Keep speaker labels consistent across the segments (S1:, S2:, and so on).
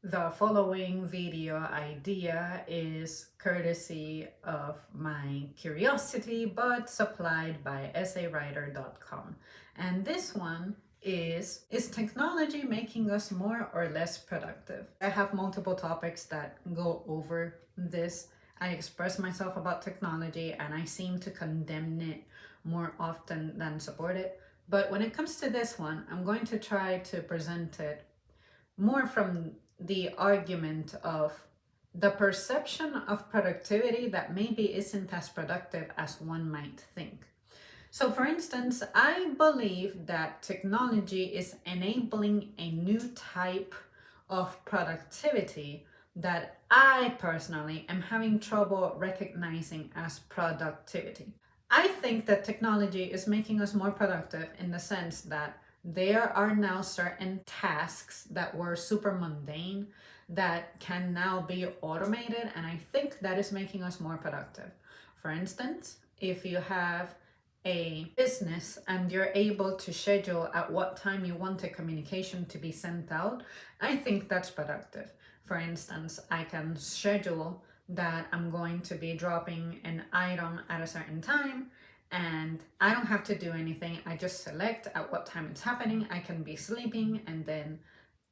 S1: The following video idea is courtesy of my curiosity, but supplied by essayWriter.com. And this one is technology making us more or less productive? I have multiple topics that go over this. I express myself about technology and I seem to condemn it more often than support it. But when it comes to this one, I'm going to try to present it more from the argument of the perception of productivity that maybe isn't as productive as one might think. So, for instance, I believe that technology is enabling a new type of productivity that I personally am having trouble recognizing as productivity. I think that technology is making us more productive in the sense that there are now certain tasks that were super mundane that can now be automated, and I think that is making us more productive. For instance, if you have a business and you're able to schedule at what time you want a communication to be sent out, I think that's productive. For instance, I can schedule that I'm going to be dropping an item at a certain time and I don't have to do anything. I just select at what time it's happening. I can be sleeping and then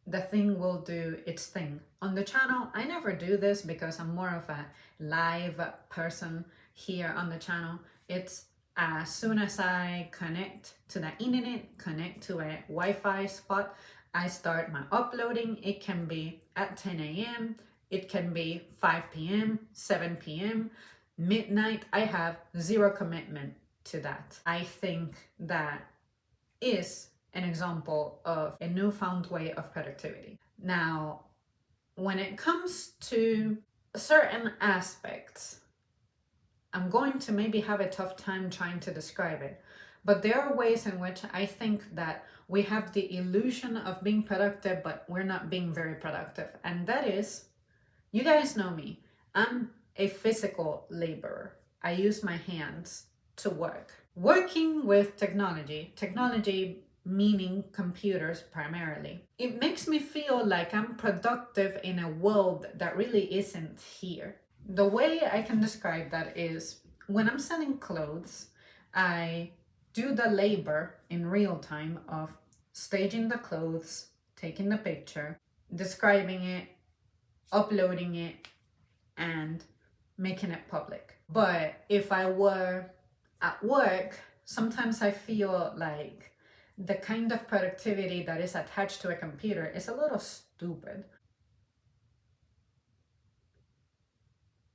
S1: the thing will do its thing. On the channel, I never do this because I'm more of a live person here on the channel. It's as soon as I connect to the internet, connect to a Wi-Fi spot, I start my uploading. It can be at 10 a.m., it can be 5 p.m., 7 p.m., midnight. I have zero commitment to that. I think that is an example of a newfound way of productivity. Now, when it comes to certain aspects, I'm going to maybe have a tough time trying to describe it, but there are ways in which I think that we have the illusion of being productive, but we're not being very productive. And that is, you guys know me, I'm a physical laborer. I use my hands to work. Working with technology meaning computers primarily, it makes me feel like I'm productive in a world that really isn't here. The way I can describe that is when I'm selling clothes, I do the labor in real time of staging the clothes, taking the picture, describing it, uploading it, and making it public. But if I were at work, sometimes I feel like the kind of productivity that is attached to a computer is a little stupid.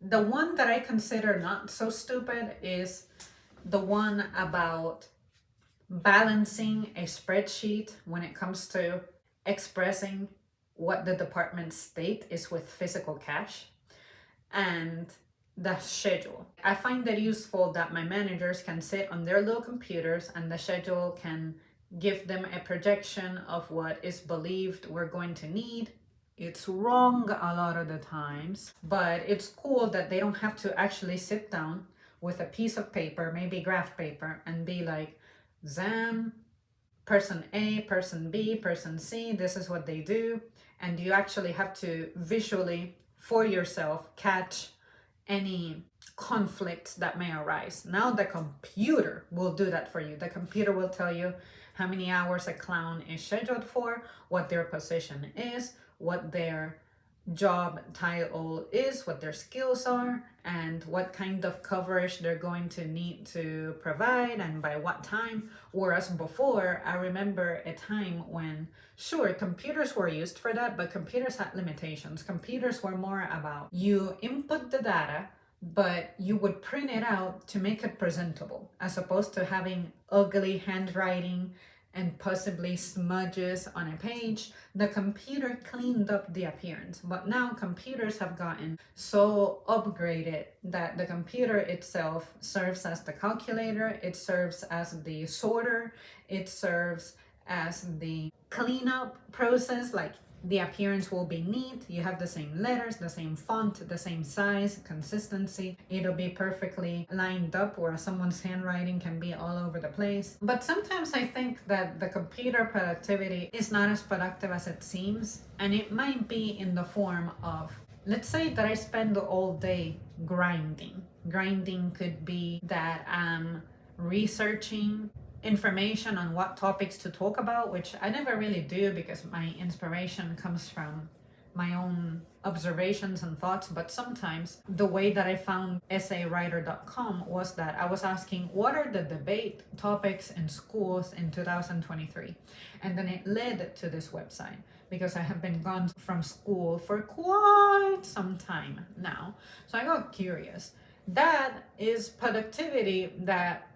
S1: The one that I consider not so stupid is the one about balancing a spreadsheet when it comes to expressing what the department's state is with physical cash and the schedule. I find it useful that my managers can sit on their little computers and the schedule can give them a projection of what is believed we're going to need. It's wrong a lot of the times, but it's cool that they don't have to actually sit down with a piece of paper, maybe graph paper, and be like, Zam, person A, person B, person C, this is what they do. And you actually have to visually, for yourself, catch any conflicts that may arise. Now the computer will do that for you. The computer will tell you how many hours a clown is scheduled for, what their position is, what their job title is, what their skills are, and what kind of coverage they're going to need to provide and by what time. Whereas before, I remember a time when, sure, computers were used for that, but computers had limitations. Computers were more about you input the data, but you would print it out to make it presentable, as opposed to having ugly handwriting and possibly smudges on a page. The computer cleaned up the appearance, but now computers have gotten so upgraded that the computer itself serves as the calculator, it serves as the sorter, it serves as the cleanup process. Like The appearance will be neat. You have the same letters, the same font, the same size, consistency. It'll be perfectly lined up where someone's handwriting can be all over the place. But sometimes I think that the computer productivity is not as productive as it seems, and it might be in the form of, let's say that I spend all day grinding. Grinding could be that I'm researching information on what topics to talk about, which I never really do because my inspiration comes from my own observations and thoughts. But sometimes the way that I found EssayWriter.com was that I was asking, what are the debate topics in schools in 2023? And then it led to this website because I have been gone from school for quite some time now. So I got curious. That is productivity that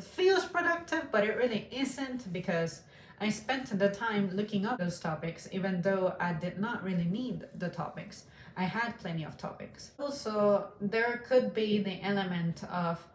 S1: feels productive, but it really isn't, because I spent the time looking up those topics even though I did not really need the topics. I had plenty of topics. Also, there could be the element of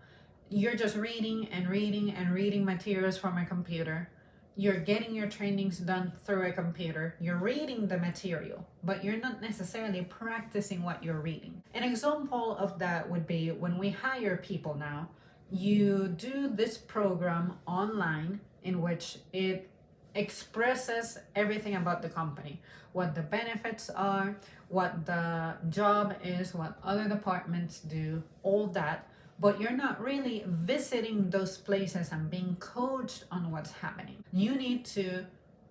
S1: you're just reading and reading and reading materials from a computer. You're getting your trainings done through a computer. You're reading the material, but you're not necessarily practicing what you're reading. An example of that would be when we hire people now. You do this program online in which it expresses everything about the company, what the benefits are, what the job is, what other departments do, all that. But you're not really visiting those places and being coached on what's happening. You need to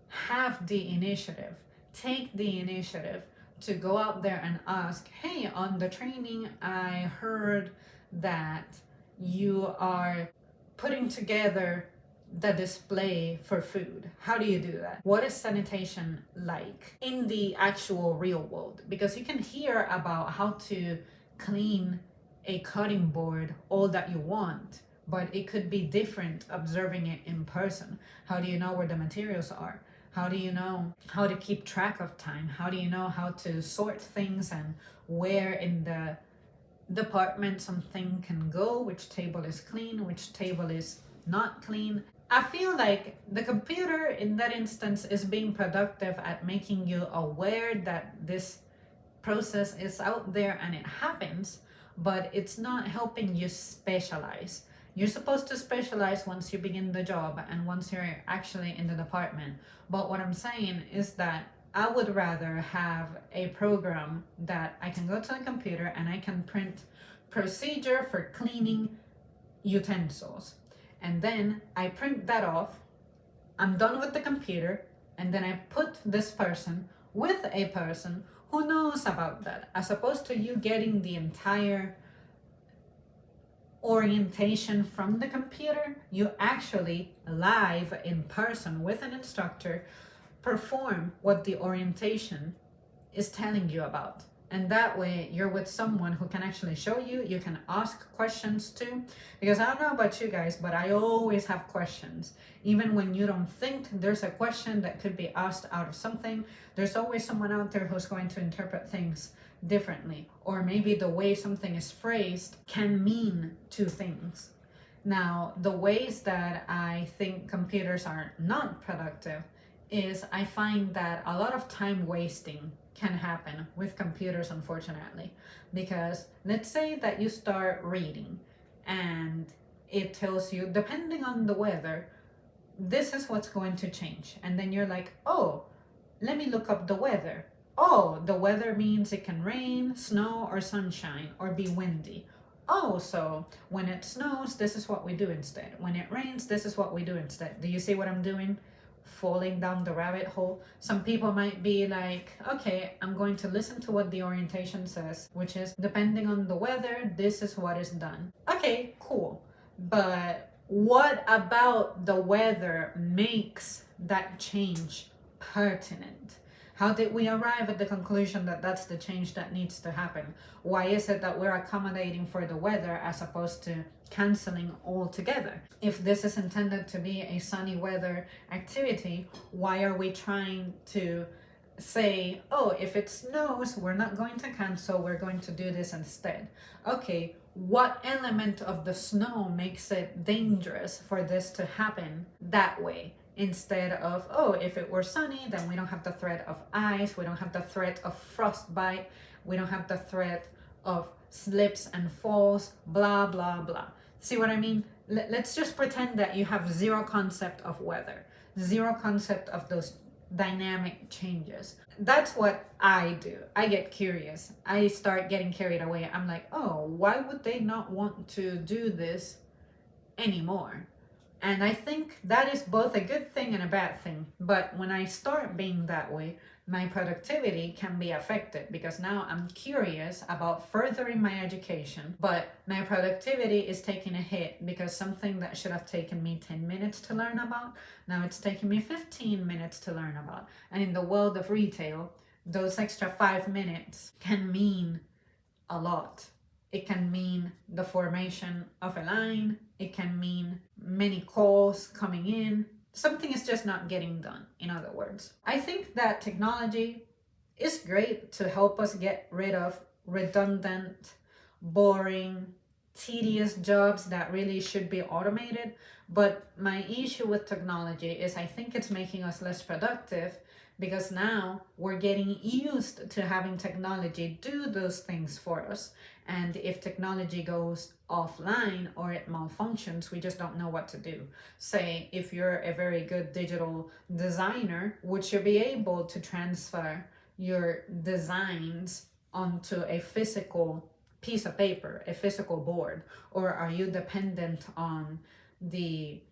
S1: have the initiative, take the initiative to go out there and ask, hey, on the training, I heard that you are putting together the display for food. How do you do that? What is sanitation like in the actual real world? Because you can hear about how to clean a cutting board all that you want, but it could be different observing it in person. How do you know where the materials are? How do you know how to keep track of time? How do you know how to sort things and where in the department something can go, which table is clean, which table is not clean? I feel like the computer in that instance is being productive at making you aware that this process is out there and it happens, but it's not helping you specialize. You're supposed to specialize once you begin the job and once you're actually in the department. But what I'm saying is that I would rather have a program that I can go to the computer and I can print procedure for cleaning utensils. And then I print that off. I'm done with the computer. And then I put this person with a person who knows about that, as opposed to you getting the entire orientation from the computer. You actually live in person with an instructor perform what the orientation is telling you about. And that way you're with someone who can actually show you. You can ask questions too, because I don't know about you guys, but I always have questions. Even when you don't think there's a question that could be asked out of something, there's always someone out there who's going to interpret things differently, or maybe the way something is phrased can mean two things. Now, the ways that I think computers are not productive is I find that a lot of time wasting can happen with computers, unfortunately, because let's say that you start reading and it tells you, depending on the weather, this is what's going to change. And then you're like, oh, let me look up the weather. Oh, the weather means it can rain, snow, or sunshine, or be windy. Oh, so when it snows, this is what we do instead. When it rains, this is what we do instead. Do you see what I'm doing? Falling down the rabbit hole. Some people might be like, okay, I'm going to listen to what the orientation says, which is depending on the weather, this is what is done. Okay, cool. But what about the weather makes that change pertinent? How did we arrive at the conclusion that that's the change that needs to happen? Why is it that we're accommodating for the weather as opposed to canceling altogether? If this is intended to be a sunny weather activity, why are we trying to say, oh, if it snows, we're not going to cancel, we're going to do this instead? Okay, what element of the snow makes it dangerous for this to happen that way? instead of, oh, if it were sunny, then we don't have the threat of ice, we don't have the threat of frostbite, we don't have the threat of slips and falls, blah, blah, blah. See what I mean? Let's just pretend that you have zero concept of weather, zero concept of those dynamic changes. That's what I do. I get curious. I start getting carried away. I'm like, oh, why would they not want to do this anymore? And I think that is both a good thing and a bad thing. But when I start being that way, my productivity can be affected because now I'm curious about furthering my education, but my productivity is taking a hit because something that should have taken me 10 minutes to learn about, now it's taking me 15 minutes to learn about. And in the world of retail, those extra 5 minutes can mean a lot. It can mean the formation of a line. It can mean many calls coming in. Something is just not getting done, in other words. I think that technology is great to help us get rid of redundant, boring, tedious jobs that really should be automated. But my issue with technology is I think it's making us less productive because now we're getting used to having technology do those things for us. And if technology goes offline or it malfunctions, we just don't know what to do. Say, if you're a very good digital designer, would you be able to transfer your designs onto a physical piece of paper, a physical board? Or are you dependent on the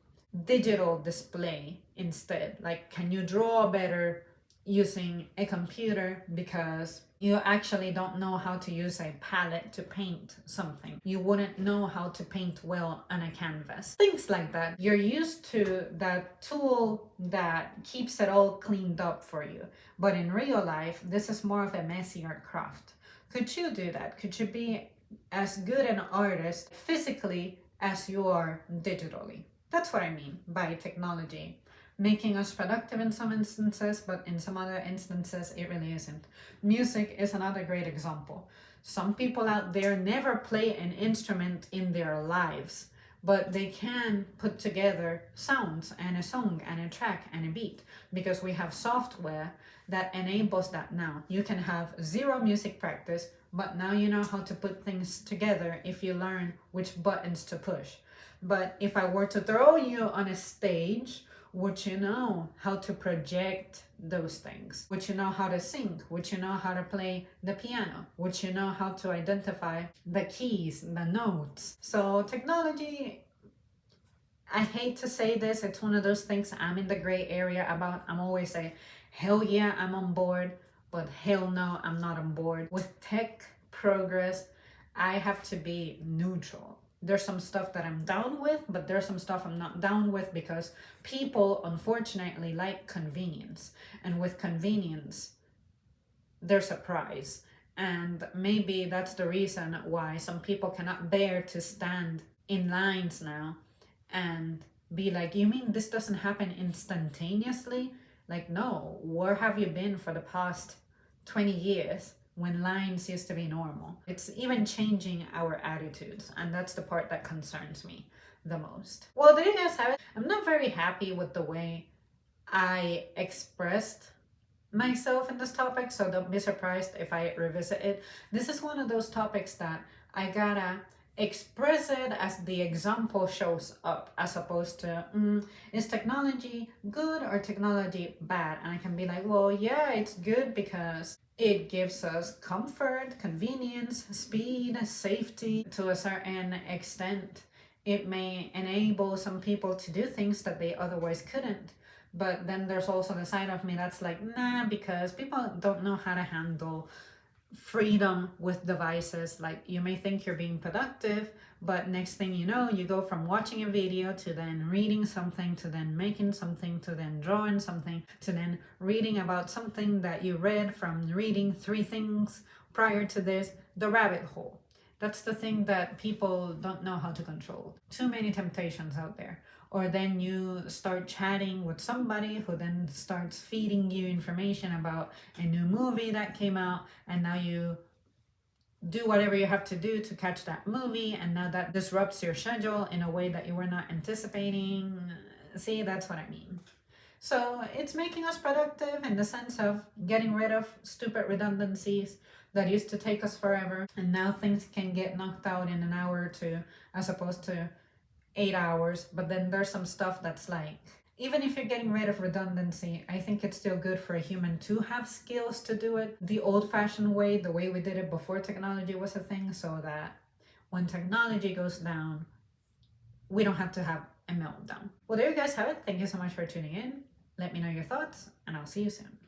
S1: digital display instead? Like, can you draw better using a computer because you actually don't know how to use a palette to paint something? You wouldn't know how to paint well on a canvas. Things like that. You're used to that tool that keeps it all cleaned up for you. But in real life, this is more of a messier craft. Could you do that? Could you be as good an artist physically as you are digitally? That's what I mean by technology making us productive in some instances, but in some other instances, it really isn't. Music is another great example. Some people out there never play an instrument in their lives, but they can put together sounds and a song and a track and a beat because we have software that enables that now. You can have zero music practice, but now you know how to put things together if you learn which buttons to push. But if I were to throw you on a stage, would you know how to project those things? Would you know how to sing? Would you know how to play the piano? Would you know how to identify the keys, the notes? So technology, I hate to say this, it's one of those things I'm in the gray area about. I'm always saying, hell yeah, I'm on board, but hell no, I'm not on board. With tech progress, I have to be neutral. There's some stuff that I'm down with, but there's some stuff I'm not down with because people unfortunately like convenience. And with convenience, there's a price. And maybe that's the reason why some people cannot bear to stand in lines now and be like, you mean this doesn't happen instantaneously? Like, no, where have you been for the past 20 years? When lines used to be normal. It's even changing our attitudes, and that's the part that concerns me the most. Well, there you guys have it. I'm not very happy with the way I expressed myself in this topic, so don't be surprised if I revisit it. This is one of those topics that I gotta express it as the example shows up, as opposed to is technology good or technology bad? And I can be like, well, yeah, it's good because it gives us comfort, convenience, speed, safety to a certain extent. It may enable some people to do things that they otherwise couldn't. But then there's also the side of me that's like, nah, because people don't know how to handle freedom with devices. Like, you may think you're being productive, but next thing you know, you go from watching a video to then reading something, to then making something, to then drawing something, to then reading about something that you read from reading 3 things prior to this. The rabbit hole. That's the thing that people don't know how to control. Too many temptations out there. Or then you start chatting with somebody who then starts feeding you information about a new movie that came out, and now you do whatever you have to do to catch that movie, and now that disrupts your schedule in a way that you were not anticipating. See, that's what I mean. So it's making us productive in the sense of getting rid of stupid redundancies that used to take us forever. And now things can get knocked out in an hour or two as opposed to 8 hours. But then there's some stuff that's like, even if you're getting rid of redundancy, I think it's still good for a human to have skills to do it the old fashioned way, the way we did it before technology was a thing, so that when technology goes down, we don't have to have a meltdown. Well, there you guys have it. Thank you so much for tuning in. Let me know your thoughts, and I'll see you soon.